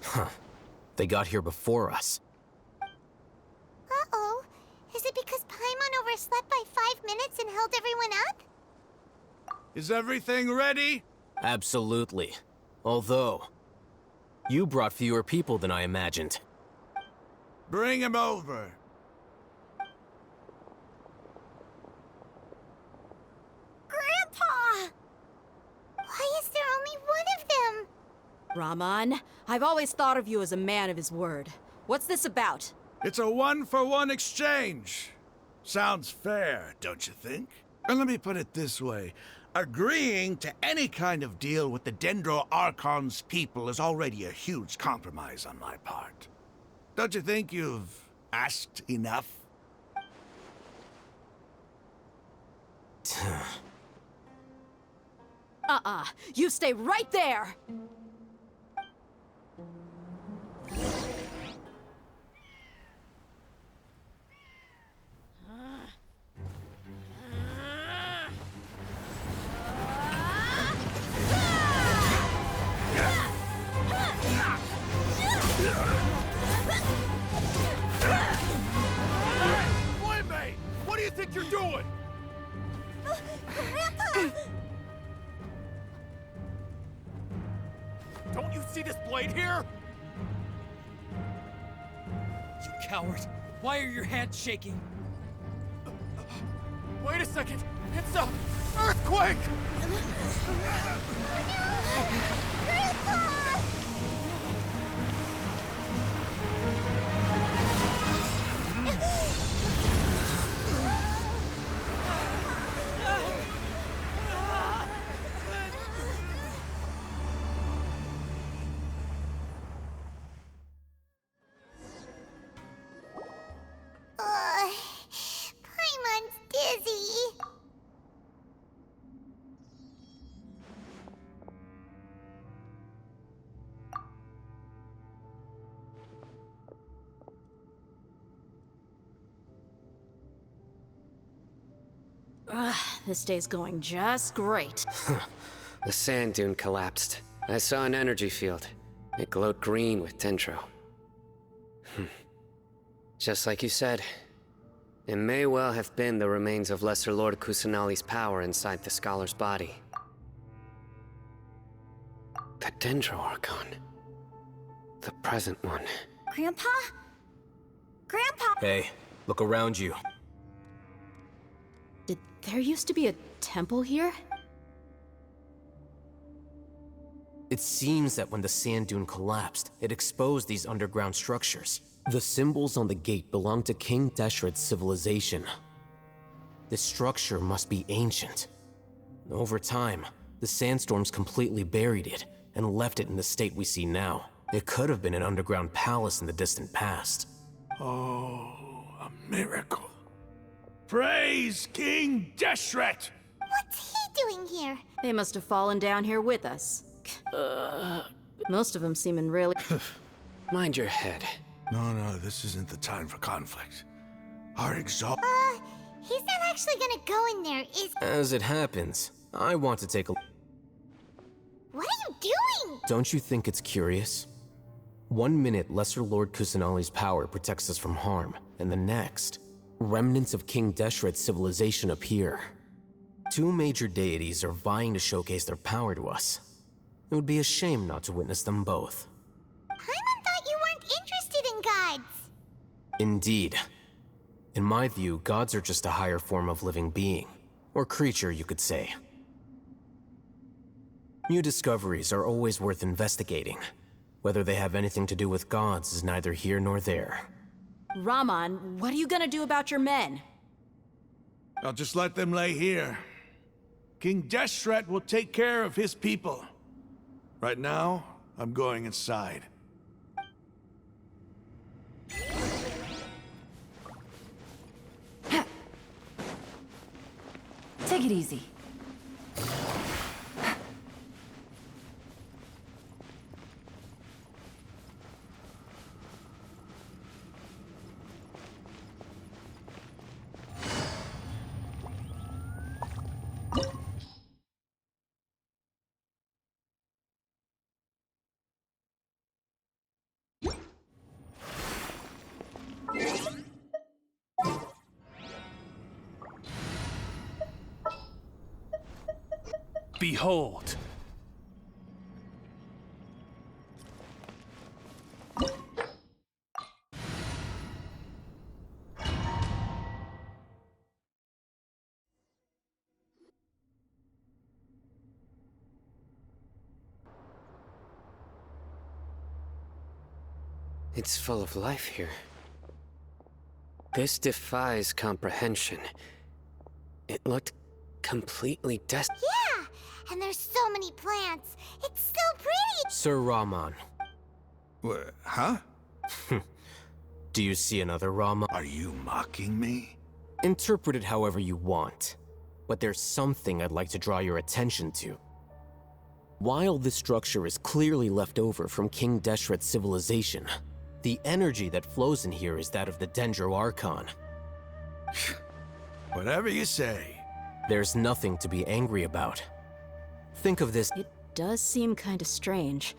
Huh. They got here before us. Uh-oh. Is it because Paimon overslept by 5 minutes and held everyone up? Is everything ready? Absolutely. Although, you brought fewer people than I imagined. Bring him over. Grandpa! Why is there only one of them? Raman, I've always thought of you as a man of his word. What's this about? It's a one-for-one exchange. Sounds fair, don't you think? And let me put it this way. Agreeing to any kind of deal with the Dendro Archon's people is already a huge compromise on my part. Don't you think you've asked enough? You stay right there! Boy, what do you think you're doing? Grandpa! Don't you see this blade here? You coward! Why are your hands shaking? Wait a second! It's a earthquake! Grandpa! Paimon's dizzy. This day's going just great. The sand dune collapsed. I saw an energy field. It glowed green with dendro. Just like you said, it may well have been the remains of Lesser Lord Kusanali's power inside the scholar's body. The Dendro Archon. The present one. Grandpa? Grandpa! Hey, look around you. Did there used to be a temple here? It seems that when the sand dune collapsed, it exposed these underground structures. The symbols on the gate belong to King Deshret's civilization. This structure must be ancient. Over time, the sandstorms completely buried it and left it in the state we see now. It could have been an underground palace in the distant past. Oh, a miracle. Praise King Deshret! What's he doing here? They must have fallen down here with us. Most of them seeming really... Mind your head. No, this isn't the time for conflict. Our exalt... He's not actually gonna go in there, is... As it happens, I want to take a... What are you doing? Don't you think it's curious? 1 minute, Lesser Lord Kusanali's power protects us from harm, and the next, remnants of King Deshret's civilization appear. 2 major deities are vying to showcase their power to us. It would be a shame not to witness them both. Paimon thought you weren't interested in gods. Indeed. In my view, gods are just a higher form of living being, or creature, you could say. New discoveries are always worth investigating. Whether they have anything to do with gods is neither here nor there. Raman, what are you gonna do about your men? I'll just let them lay here. King Deshret will take care of his people. Right now, I'm going inside. Take it easy. Behold. It's full of life here. This defies comprehension. It looked completely Yeah! And there's so many plants. It's so pretty! Sir Rahman, Huh? do you see another Rahman? Are you mocking me? Interpret it however you want, but there's something I'd like to draw your attention to. While this structure is clearly left over from King Deshret's civilization, the energy that flows in here is that of the Dendro Archon. Whatever you say. There's nothing to be angry about. Think of this. It does seem kinda strange.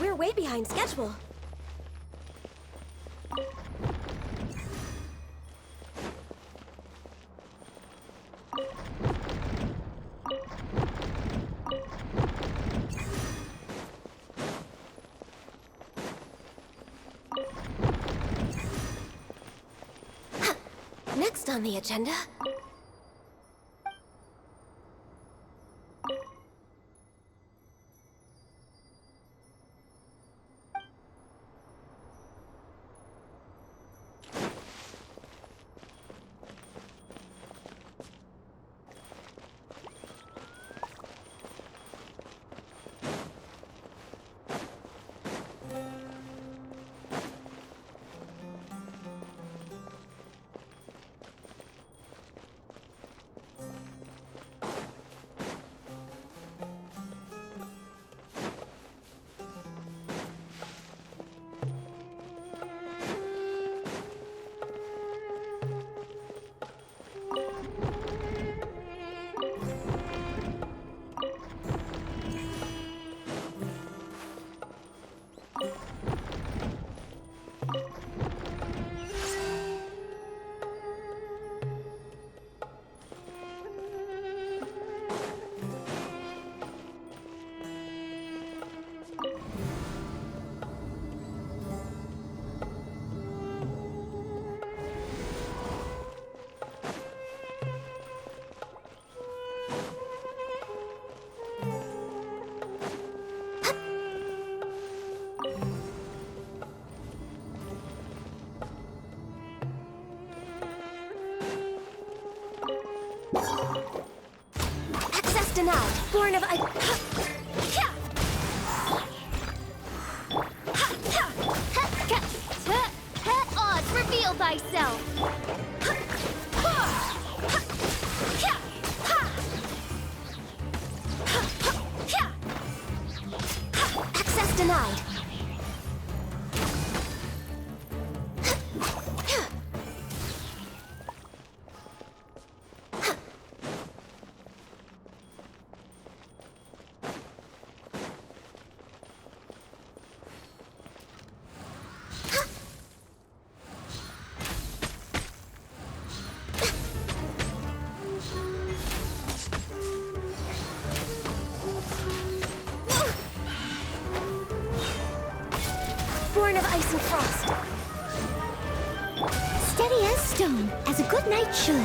We're way behind schedule. Next on the agenda. Access denied. Born of Oz, reveal thyself! Access denied. Born of ice and frost. Steady as stone, as a good knight should.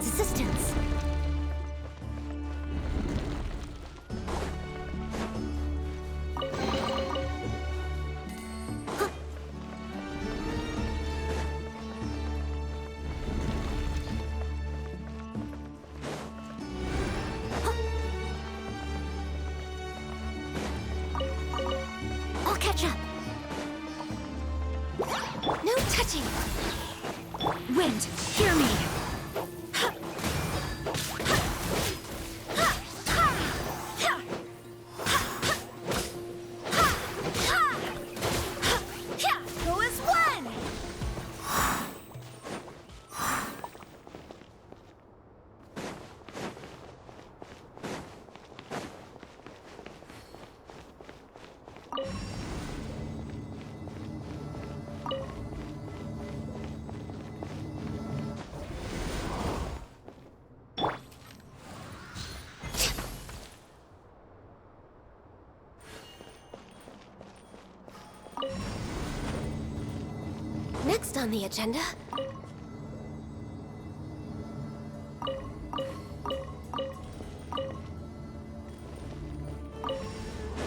its assistance. I'll catch up. No touching. Wind, hear me. Go as one. Next on the agenda.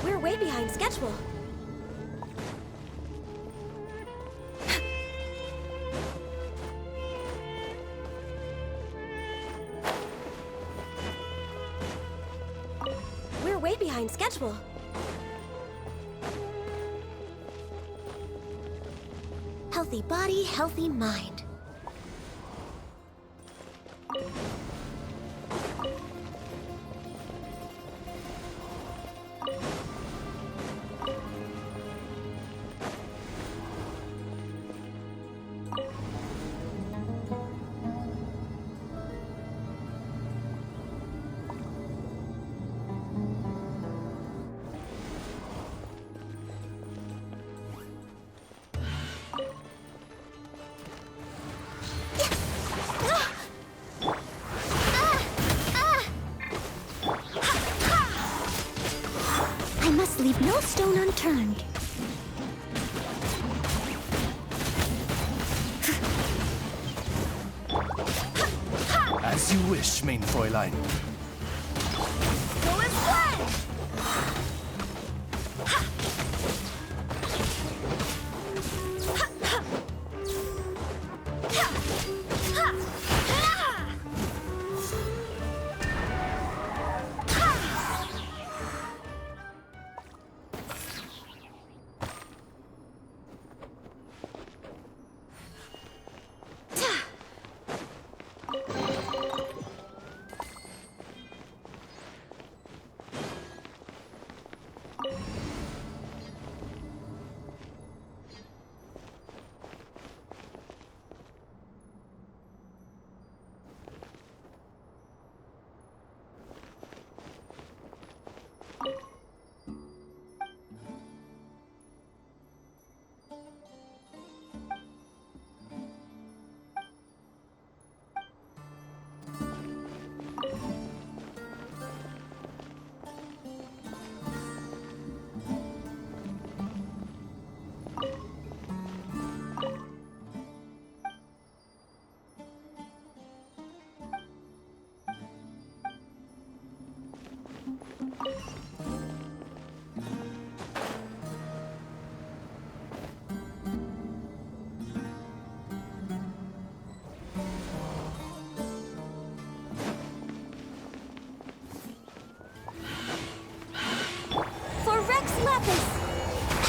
We're way behind schedule. We're way behind schedule. Healthy body, healthy mind. I must leave no stone unturned. As you wish, main Fräulein. Go as one!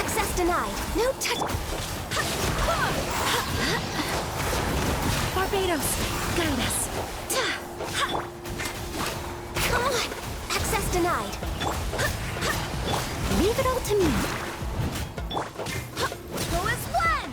Access denied. No touch. Barbados, guide us. Access denied. Leave it all to me. Go as one.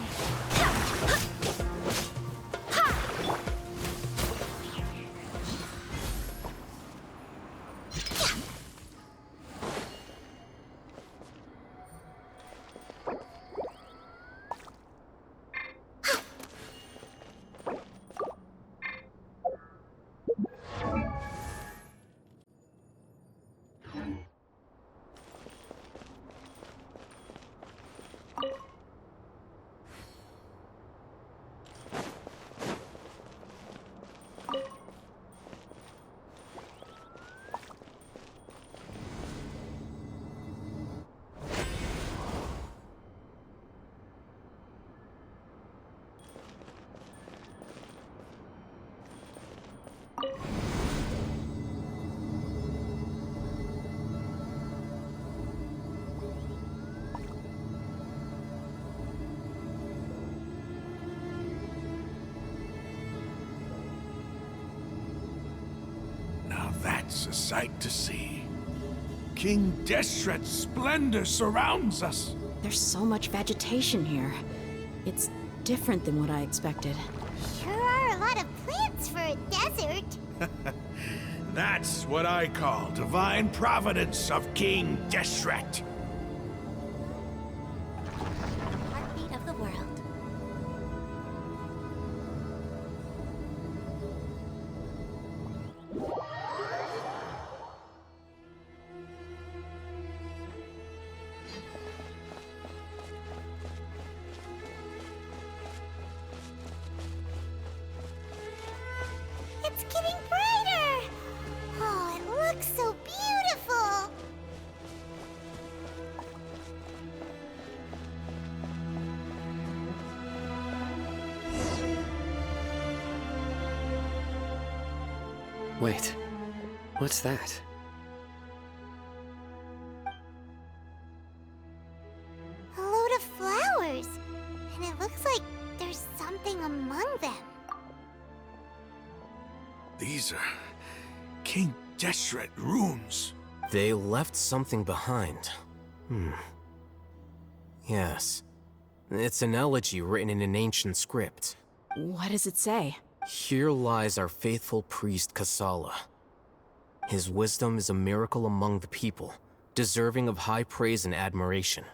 It's a sight to see. King Deshret's splendor surrounds us. There's so much vegetation here. It's different than what I expected. Sure are a lot of plants for a desert. That's what I call divine providence of King Deshret. Heartbeat of the world. It's getting brighter! Oh, it looks so beautiful! Wait, what's that? A load of flowers. And it looks like there's something among them. These are King Deshret runes. They left something behind. Yes. It's an elegy written in an ancient script. What does it say? Here lies our faithful priest Kasala. His wisdom is a miracle among the people, deserving of high praise and admiration.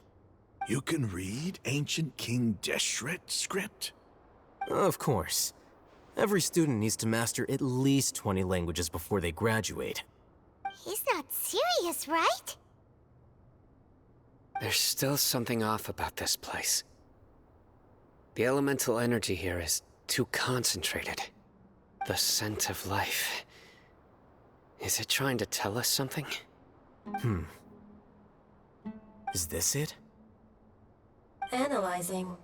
You can read ancient King Deshret script? Of course. Every student needs to master at least 20 languages before they graduate. He's not serious, right? There's still something off about this place. The elemental energy here is too concentrated. The scent of life. Is it trying to tell us something? Is this it? Analyzing.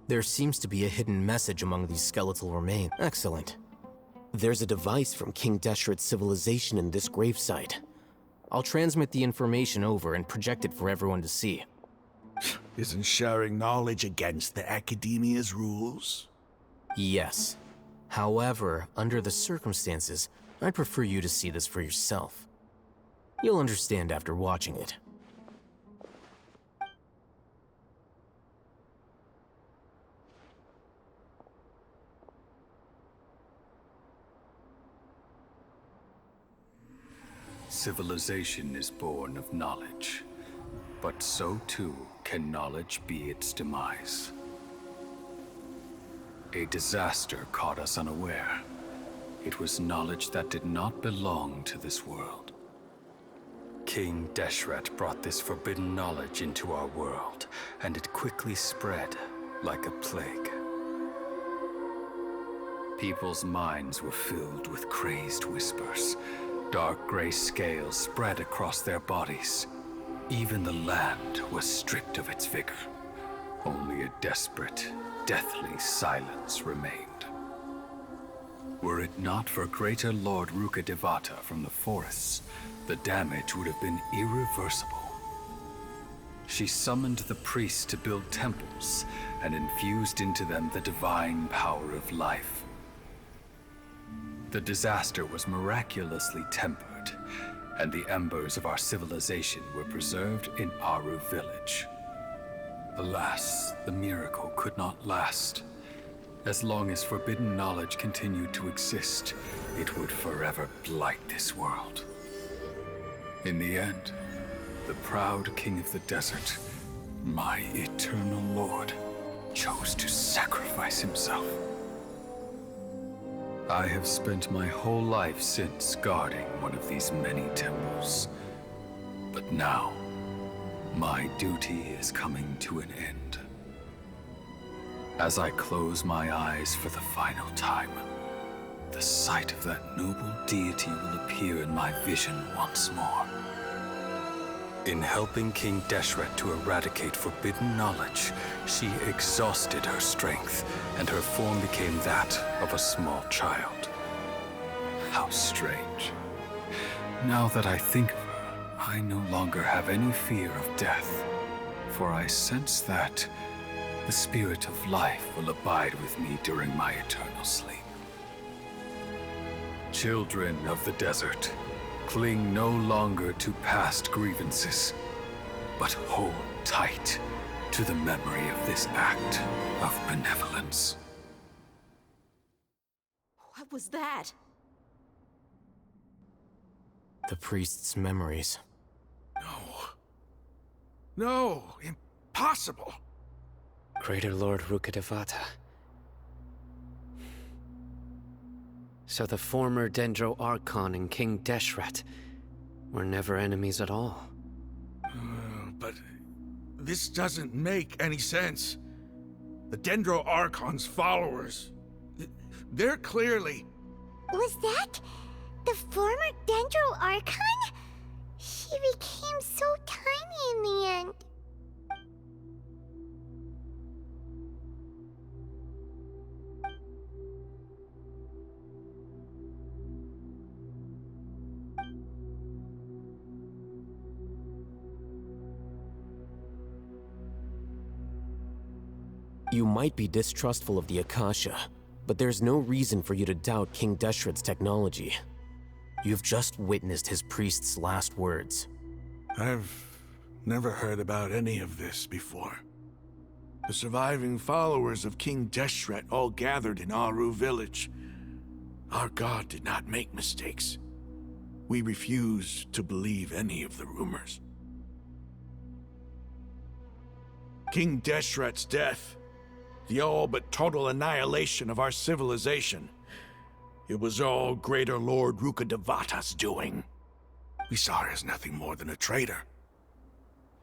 There seems to be a hidden message among these skeletal remains. Excellent. There's a device from King Deshret's civilization in this gravesite. I'll transmit the information over and project it for everyone to see. Isn't sharing knowledge against the Academia's rules? Yes. However, under the circumstances, I'd prefer you to see this for yourself. You'll understand after watching it. Civilization is born of knowledge, but so too can knowledge be its demise. A disaster caught us unaware. It was knowledge that did not belong to this world. King Deshret brought this forbidden knowledge into our world, and it quickly spread like a plague. People's minds were filled with crazed whispers. Dark gray scales spread across their bodies. Even the land was stripped of its vigor. Only a desperate, deathly silence remained. Were it not for Greater Lord Ruka Devata from the forests, the damage would have been irreversible. She summoned the priests to build temples and infused into them the divine power of life. The disaster was miraculously tempered, and the embers of our civilization were preserved in Aru village. Alas, the miracle could not last. As long as forbidden knowledge continued to exist, it would forever blight this world. In the end, the proud king of the desert, my eternal lord, chose to sacrifice himself. I have spent my whole life since guarding one of these many temples. But now, my duty is coming to an end. As I close my eyes for the final time, the sight of that noble deity will appear in my vision once more. In helping King Deshret to eradicate forbidden knowledge, she exhausted her strength, and her form became that of a small child. How strange. Now that I think of her, I no longer have any fear of death, for I sense that The spirit of life will abide with me during my eternal sleep. Children of the desert, cling no longer to past grievances, but hold tight to the memory of this act of benevolence. What was that? The priest's memories. No, impossible. Greater Lord Rukkhadevata. So the former Dendro Archon and King Deshret were never enemies at all. But this doesn't make any sense. The Dendro Archon's followers, they're clearly... Was that the former Dendro Archon? She became so tiny in the end. You might be distrustful of the Akasha, but there's no reason for you to doubt King Deshret's technology. You've just witnessed his priest's last words. I've never heard about any of this before. The surviving followers of King Deshret all gathered in Aru village. Our god did not make mistakes. We refuse to believe any of the rumors. King Deshret's death, the all but total annihilation of our civilization, it was all Greater Lord Rukkhadevata's doing. We saw her as nothing more than a traitor,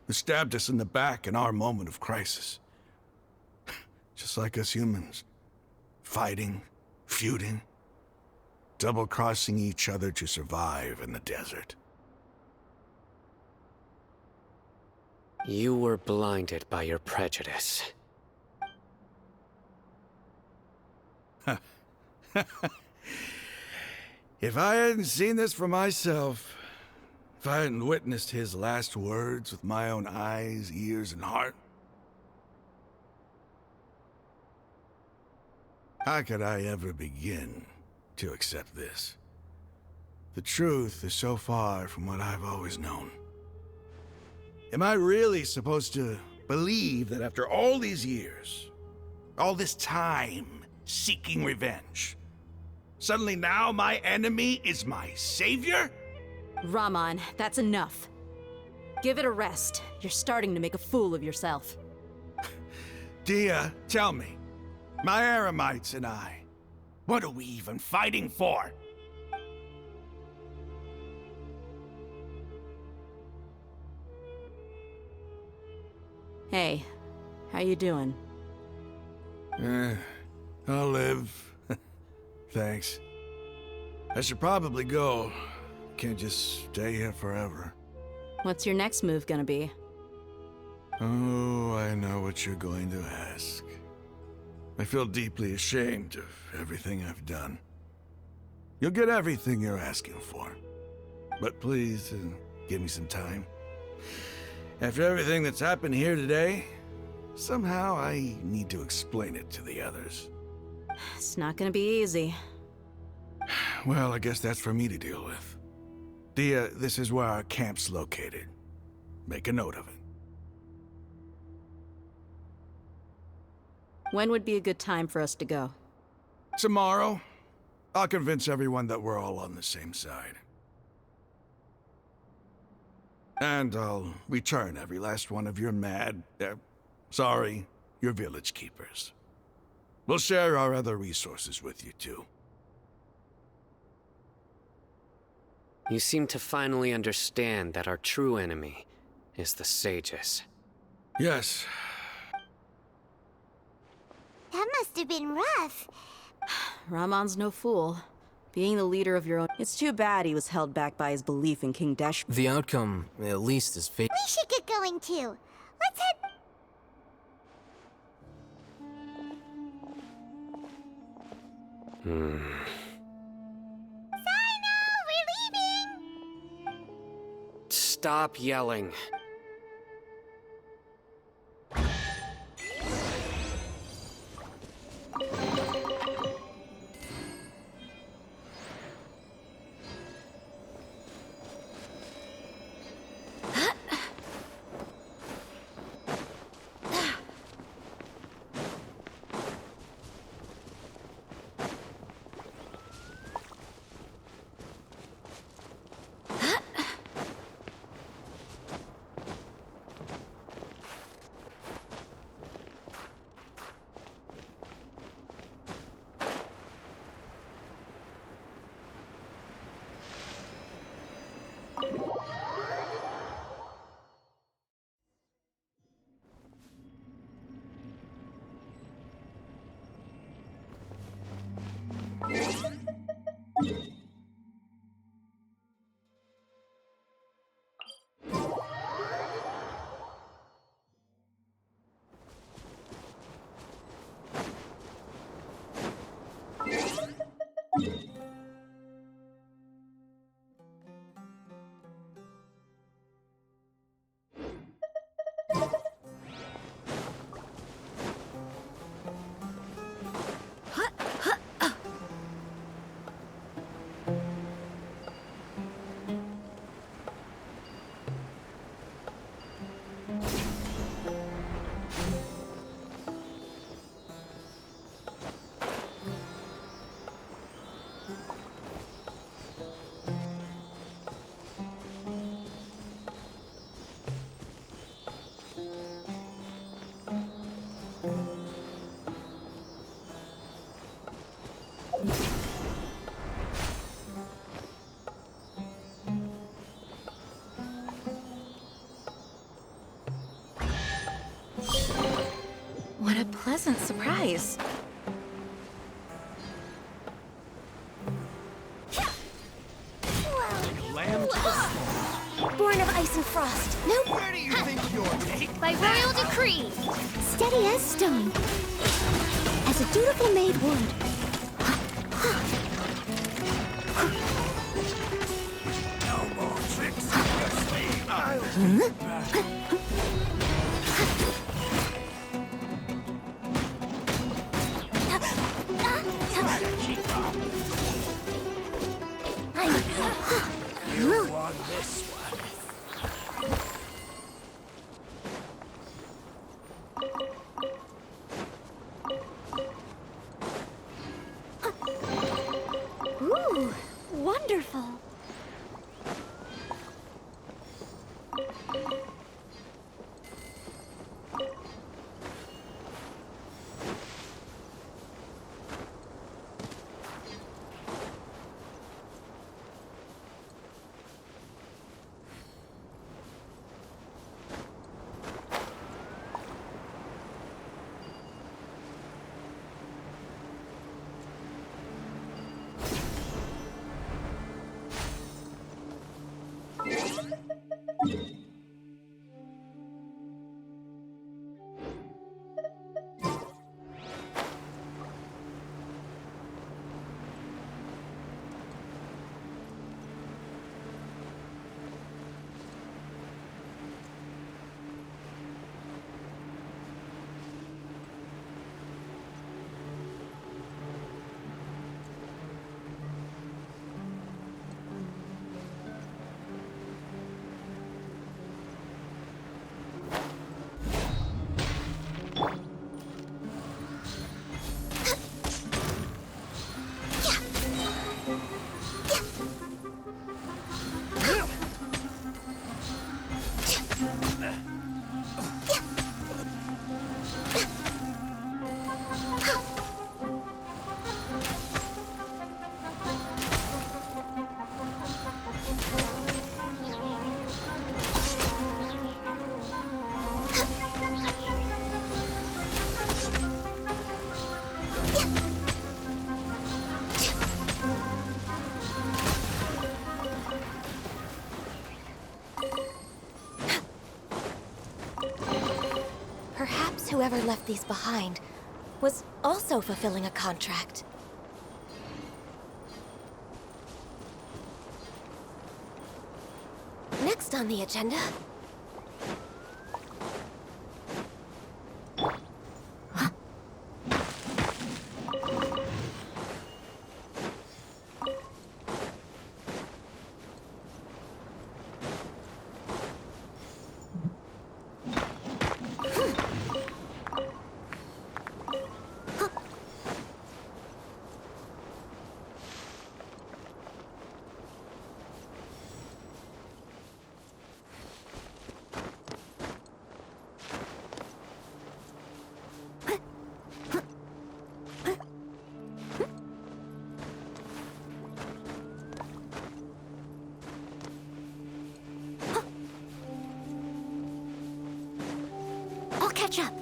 who stabbed us in the back in our moment of crisis. Just like us humans. Fighting, feuding, double-crossing each other to survive in the desert. You were blinded by your prejudice. If I hadn't seen this for myself, if I hadn't witnessed his last words with my own eyes, ears, and heart, how could I ever begin to accept this? The truth is so far from what I've always known. Am I really supposed to believe that after all these years, all this time seeking revenge, suddenly now my enemy is my savior? Raman, that's enough. Give it a rest. You're starting to make a fool of yourself. Dia, tell me, my Eremites and I, what are we even fighting for? Hey, how you doing? I'll live. Thanks. I should probably go. Can't just stay here forever. What's your next move gonna be? Oh, I know what you're going to ask. I feel deeply ashamed of everything I've done. You'll get everything you're asking for. But please, give me some time. After everything that's happened here today, somehow I need to explain it to the others. It's not gonna be easy. Well, I guess that's for me to deal with. Dia, this is where our camp's located. Make a note of it. When would be a good time for us to go? Tomorrow, I'll convince everyone that we're all on the same side. And I'll return every last one of your your village keepers. We'll share our other resources with you too. You seem to finally understand that our true enemy is the sages. Yes. That must have been rough. Raman's no fool. Being the leader of your own... It's too bad he was held back by his belief in King Desh. The outcome, at least, is fate. We should get going too. Let's head. Sino, we're leaving. Stop yelling. pleasant surprise. Lamb to the slaughter. Born of ice and frost. Nope. Where do you think you're taking? By royal decree. Steady as stone. As a dutiful maid would. No more tricks up your sleeve. I'll take it back. You won this one. Ooh, wonderful. Perhaps whoever left these behind was also fulfilling a contract. Next on the agenda... I'll catch up.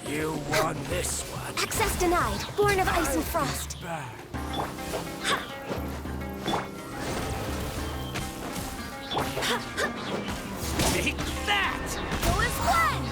You won this one. Access denied. Born of ice and frost. Back. Take that! Go as one!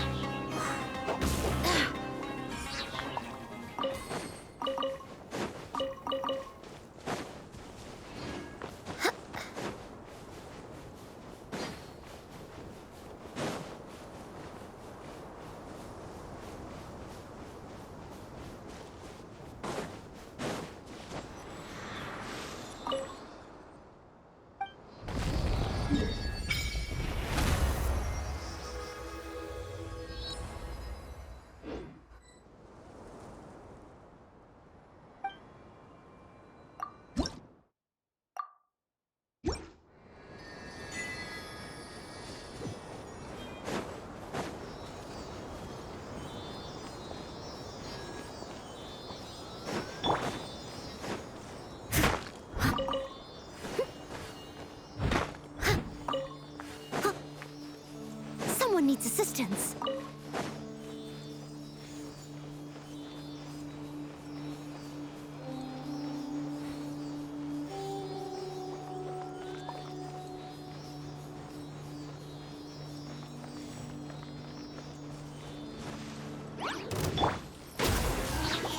needs assistance.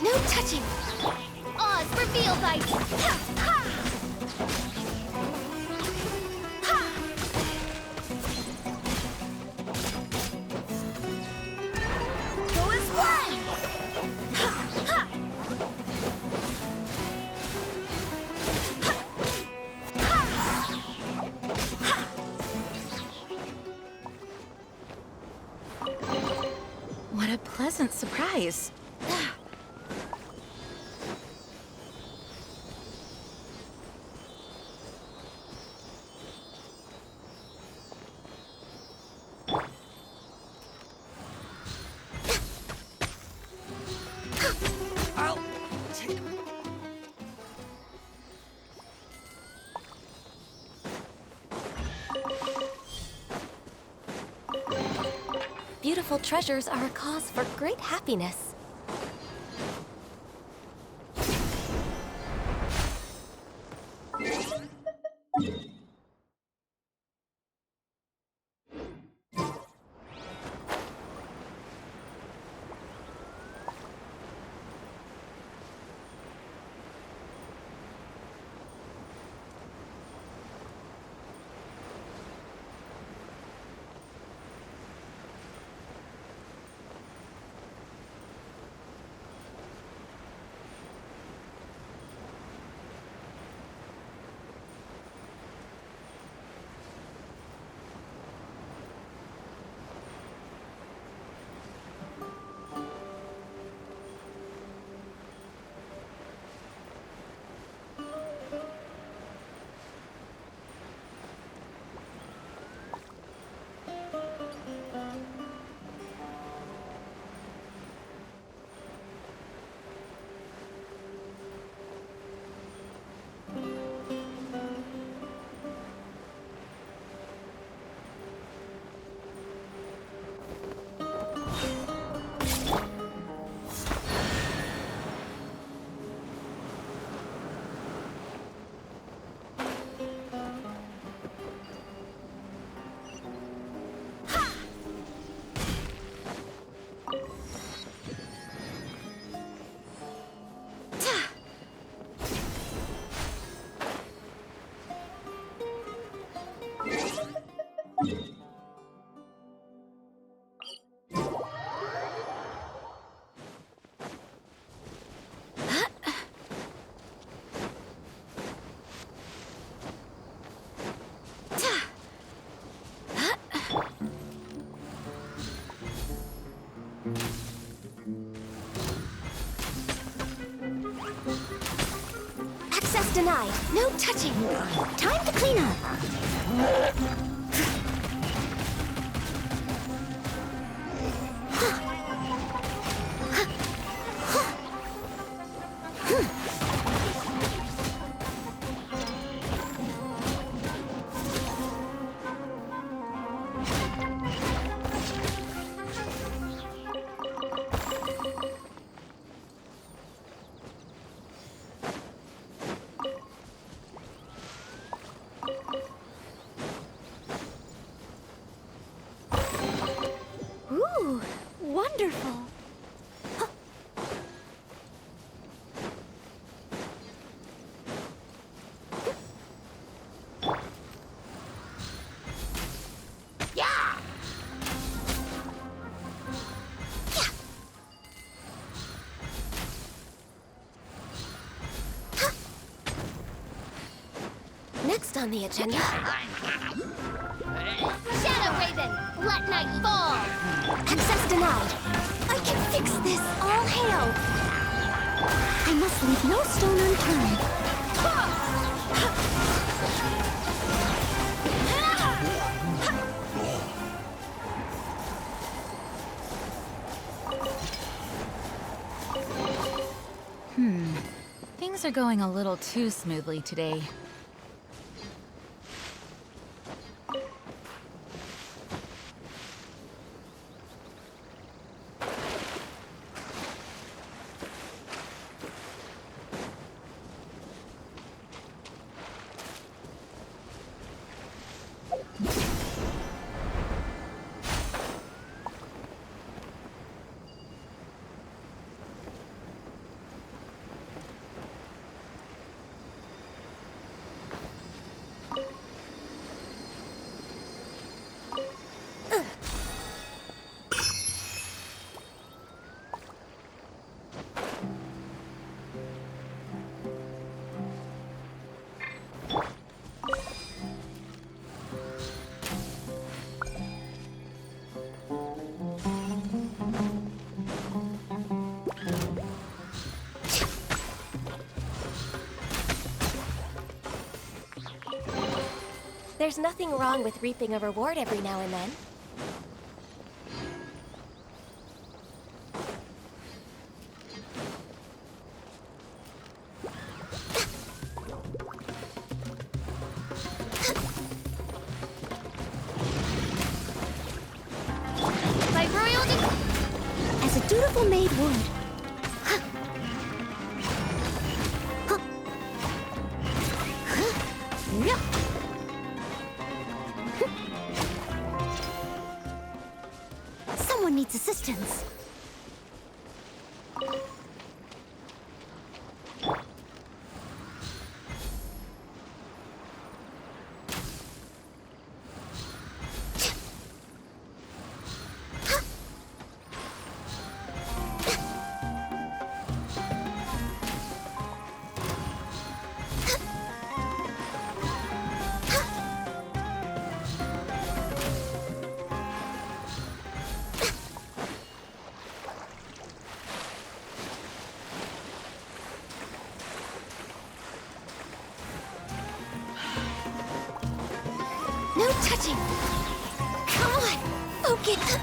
No touching! Oz, reveal thyself! Ha! Ha! Ha! Go as one! Ha! Ha! What a pleasant surprise. I'll take... Beautiful treasures are a cause for great happiness. Access denied. No touching. Time to clean up. Ooh, wonderful. Next on the agenda... Shadow Raven! Let night fall! Access denied! I can fix this! All hail! I must leave no stone unturned. Things are going a little too smoothly today. There's nothing wrong with reaping a reward every now and then. By royal as a dutiful maid would. Someone needs assistance. No touching! Come on! Focus!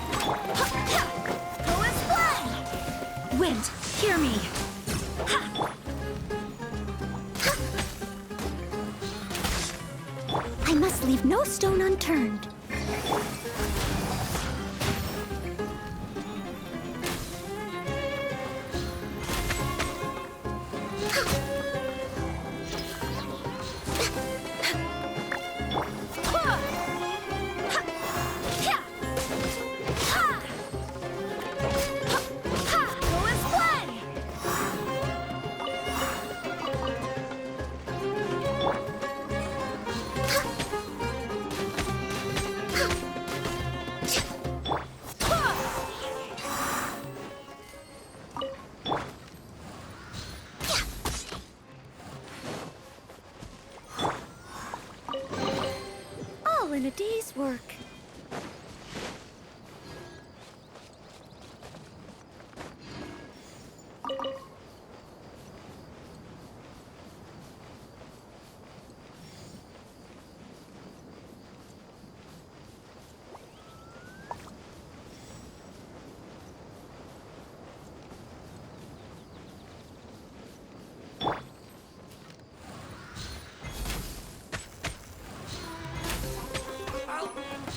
Go and fly! Wind, hear me. I must leave no stone unturned. All in a day's work.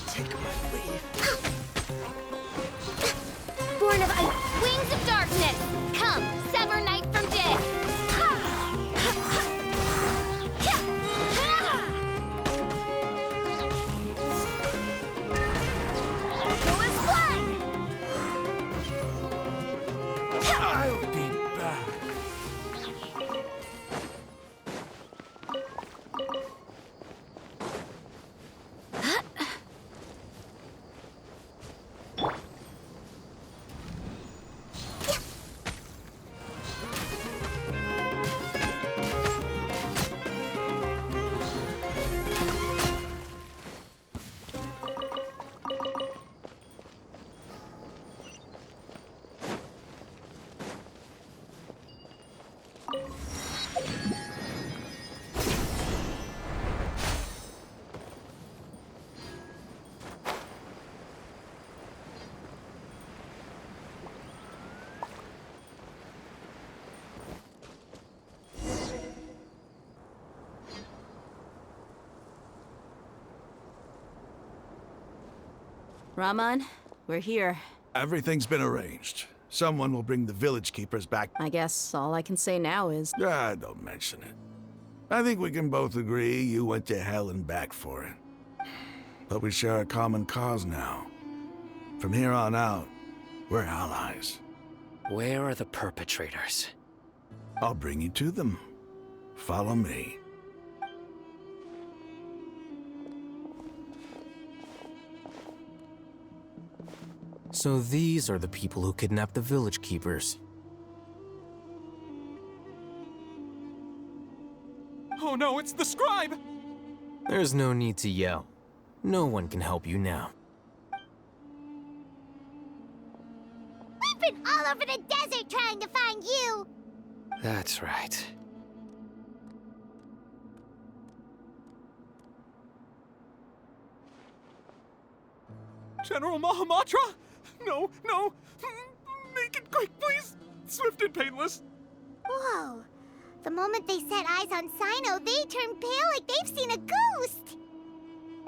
Take my leave. Born of ice, wings of darkness! Come, sever night from day! Go and fly! I'll be back. Raman, we're here. Everything's been arranged. Someone will bring the village keepers back. I guess all I can say now is... Ah, don't mention it. I think we can both agree you went to hell and back for it. But we share a common cause now. From here on out, we're allies. Where are the perpetrators? I'll bring you to them. Follow me. So these are the people who kidnapped the village keepers. Oh no, it's the scribe! There's no need to yell. No one can help you now. We've been all over the desert trying to find you. That's right. General Mahamatra? No, no. Make it quick, please. Swift and painless. Whoa. The moment they set eyes on Sino, they turned pale like they've seen a ghost.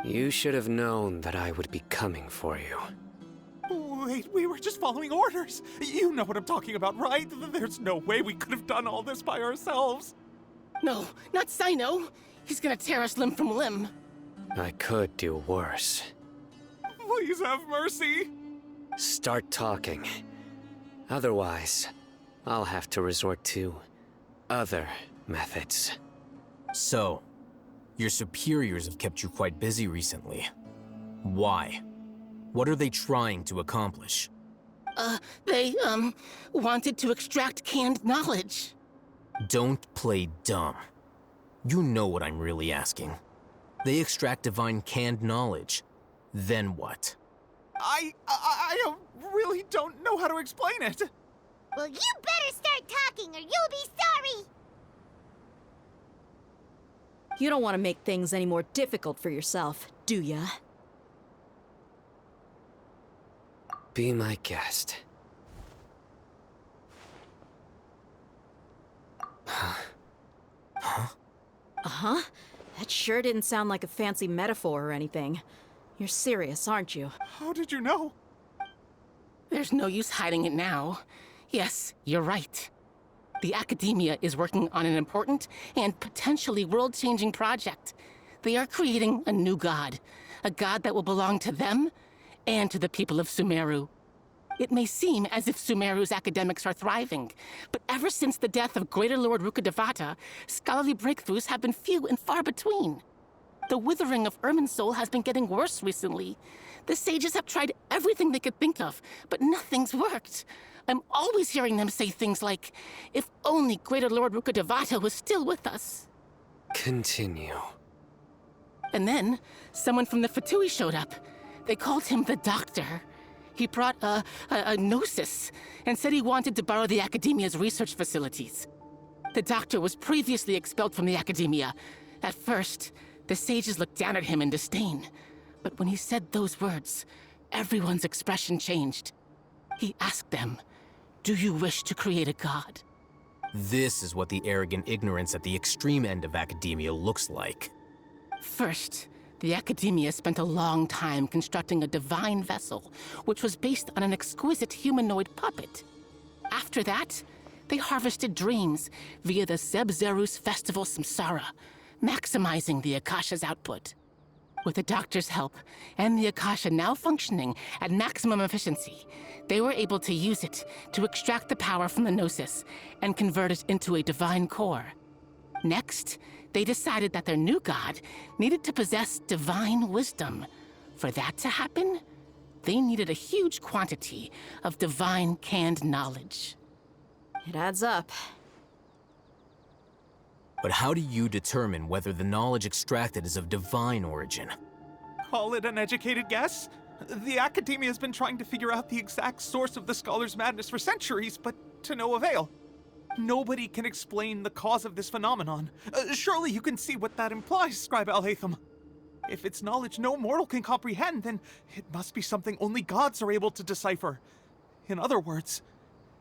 You should have known that I would be coming for you. Wait, we were just following orders. You know what I'm talking about, right? There's no way we could have done all this by ourselves. No, not Sino. He's gonna tear us limb from limb. I could do worse. Please have mercy. Start talking. Otherwise, I'll have to resort to other methods. So, your superiors have kept you quite busy recently. Why? What are they trying to accomplish? They wanted to extract canned knowledge. Don't play dumb. You know what I'm really asking. They extract divine canned knowledge. Then what? I really don't know how to explain it. Well, you better start talking or you'll be sorry. You don't want to make things any more difficult for yourself, do ya? Be my guest. Uh-huh. That sure didn't sound like a fancy metaphor or anything. You're serious, aren't you? How did you know? There's no use hiding it now. Yes, you're right. The Academia is working on an important and potentially world-changing project. They are creating a new god. A god that will belong to them and to the people of Sumeru. It may seem as if Sumeru's academics are thriving, but ever since the death of Greater Lord Rukkhadevata, scholarly breakthroughs have been few and far between. The withering of Irminsul has been getting worse recently. The sages have tried everything they could think of, but nothing's worked. I'm always hearing them say things like, if only Greater Lord Rukkhadevata was still with us. Continue. And then, someone from the Fatui showed up. They called him the Doctor. He brought a gnosis and said he wanted to borrow the Academia's research facilities. The Doctor was previously expelled from the Academia. At first, the sages looked down at him in disdain. But when he said those words, everyone's expression changed. He asked them, "Do you wish to create a god?" This is what the arrogant ignorance at the extreme end of academia looks like. First, the Academia spent a long time constructing a divine vessel, which was based on an exquisite humanoid puppet. After that, they harvested dreams via the Zeb-Zerus Festival Samsara, maximizing the Akasha's output. With the Doctor's help, and the Akasha now functioning at maximum efficiency, they were able to use it to extract the power from the Gnosis and convert it into a divine core. Next, they decided that their new god needed to possess divine wisdom. For that to happen, they needed a huge quantity of divine canned knowledge. It adds up. But how do you determine whether the knowledge extracted is of divine origin? Call it an educated guess? The Academia has been trying to figure out the exact source of the Scholar's madness for centuries, but to no avail. Nobody can explain the cause of this phenomenon. Surely you can see what that implies, Scribe Al-Haytham. If it's knowledge no mortal can comprehend, then it must be something only gods are able to decipher. In other words,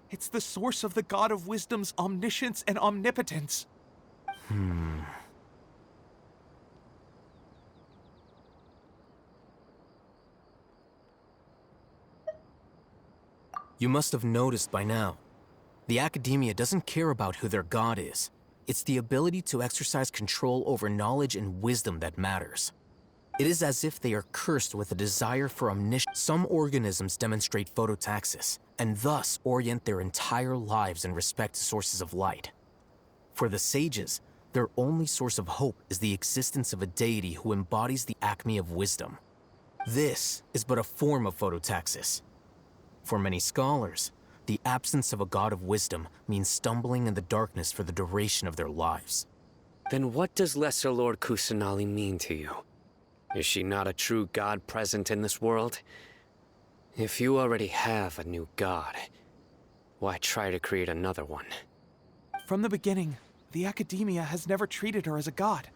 it's the source of the God of Wisdom's omniscience and omnipotence. You must have noticed by now. The Academia doesn't care about who their god is. It's the ability to exercise control over knowledge and wisdom that matters. It is as if they are cursed with a desire for omniscience. Some organisms demonstrate phototaxis, and thus orient their entire lives in respect to sources of light. For the sages, their only source of hope is the existence of a deity who embodies the acme of wisdom. This is but a form of phototaxis. For many scholars, the absence of a god of wisdom means stumbling in the darkness for the duration of their lives. Then what does Lesser Lord Kusanali mean to you? Is she not a true god present in this world? If you already have a new god, why try to create another one? From the beginning, the Academia has never treated her as a god.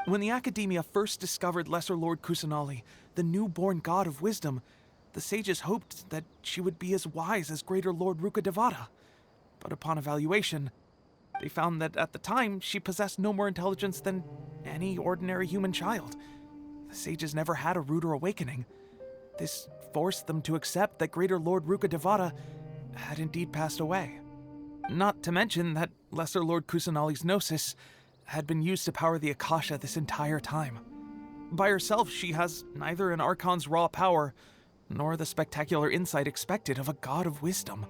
When the Academia first discovered Lesser Lord Kusanali, the newborn god of wisdom, The sages hoped that she would be as wise as Greater Lord Rukkhadevata. But upon evaluation, they found that at the time she possessed no more intelligence than any ordinary human child. The sages never had a ruder awakening. This forced them to accept that Greater Lord Rukkhadevata had indeed passed away. Not to mention that Lesser Lord Kusanali's gnosis had been used to power the Akasha this entire time. By herself, she has neither an Archon's raw power, nor the spectacular insight expected of a god of wisdom.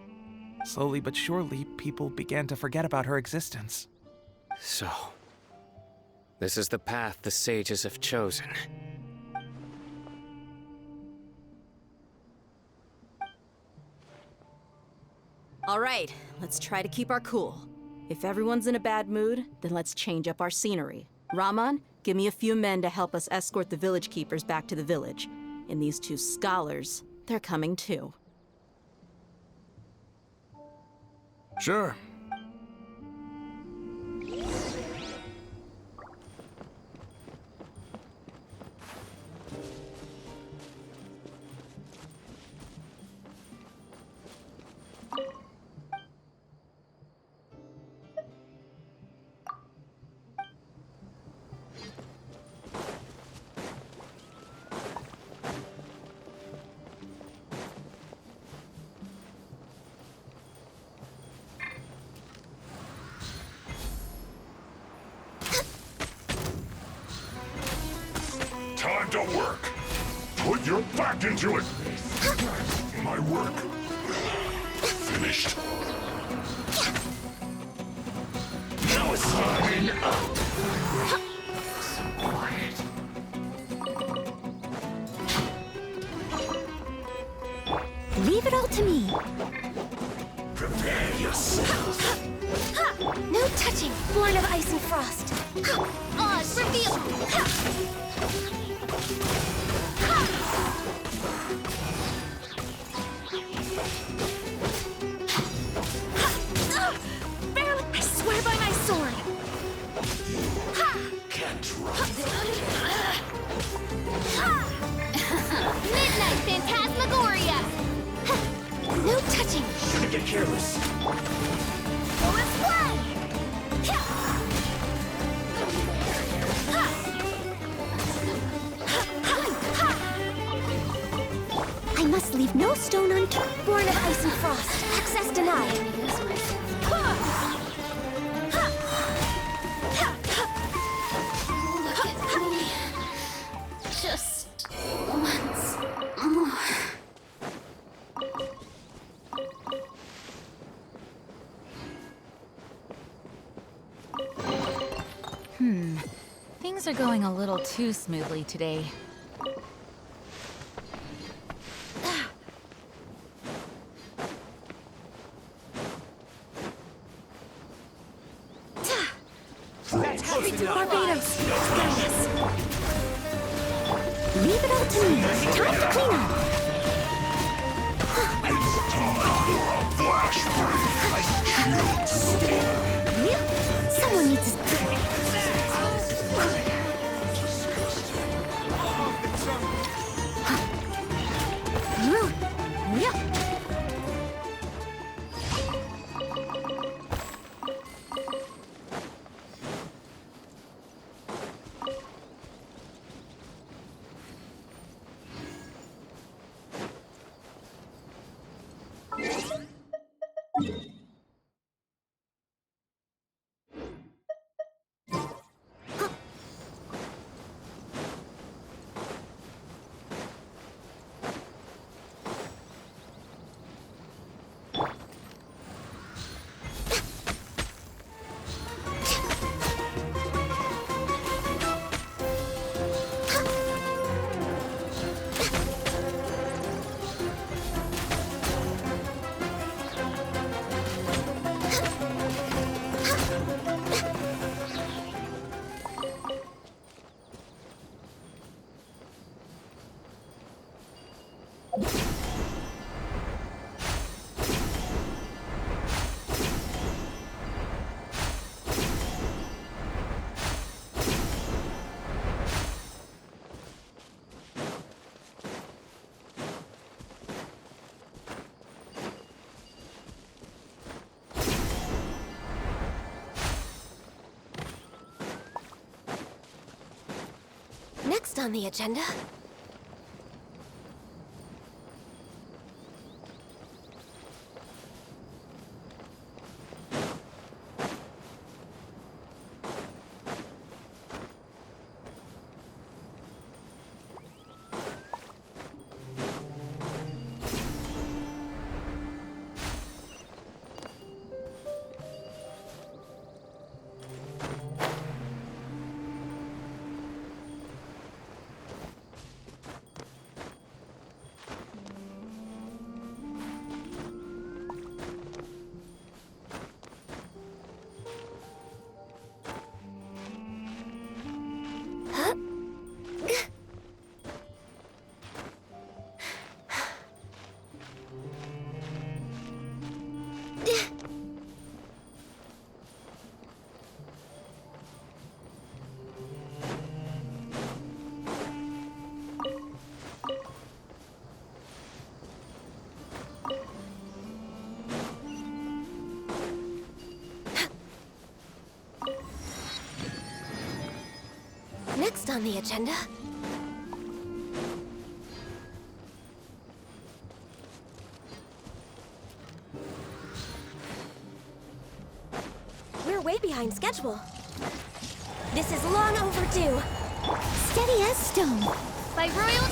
Slowly but surely, people began to forget about her existence. So, this is the path the sages have chosen. All right, let's try to keep our cool. If everyone's in a bad mood, then let's change up our scenery. Raman, give me a few men to help us escort the village keepers back to the village. And these two scholars, they're coming too. Sure. Time to work. Put your back into it. My work finished. Now it's time up. So quiet. Leave it all to me. Prepare yourself. No touching, born of ice and frost. Oz, reveal! Barely, I swear by my sword. Can't run. Midnight Phantasmagoria! No touching. Shouldn't get careless. Go and fly! I must leave no stone unturned. Born of ice and frost. Access denied. Look at me. Just once more. Things are going a little too smoothly today. Barbados, guide us. Leave it all to me. Time to clean up. It's time for a flash break. Yep. Someone needs to... Yep. Next on the agenda... Next on the agenda... We're way behind schedule. This is long overdue. Steady as stone. By royal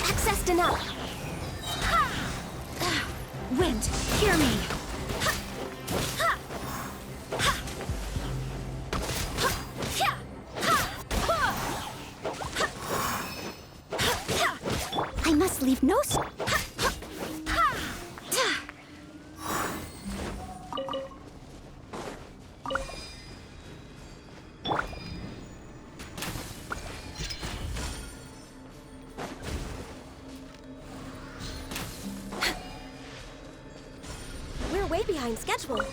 Access denied. Wind, hear me. I must leave no... We're way behind schedule.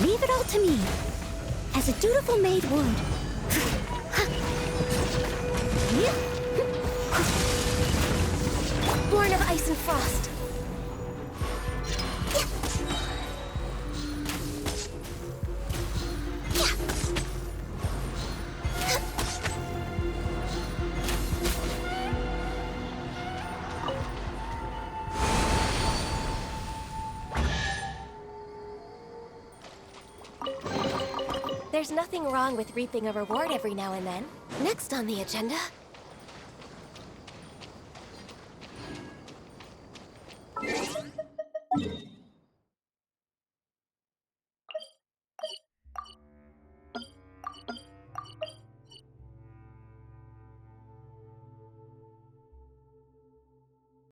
Leave it all to me, as a dutiful maid would. Born of ice and frost. There's nothing wrong with reaping a reward every now and then. Next on the agenda...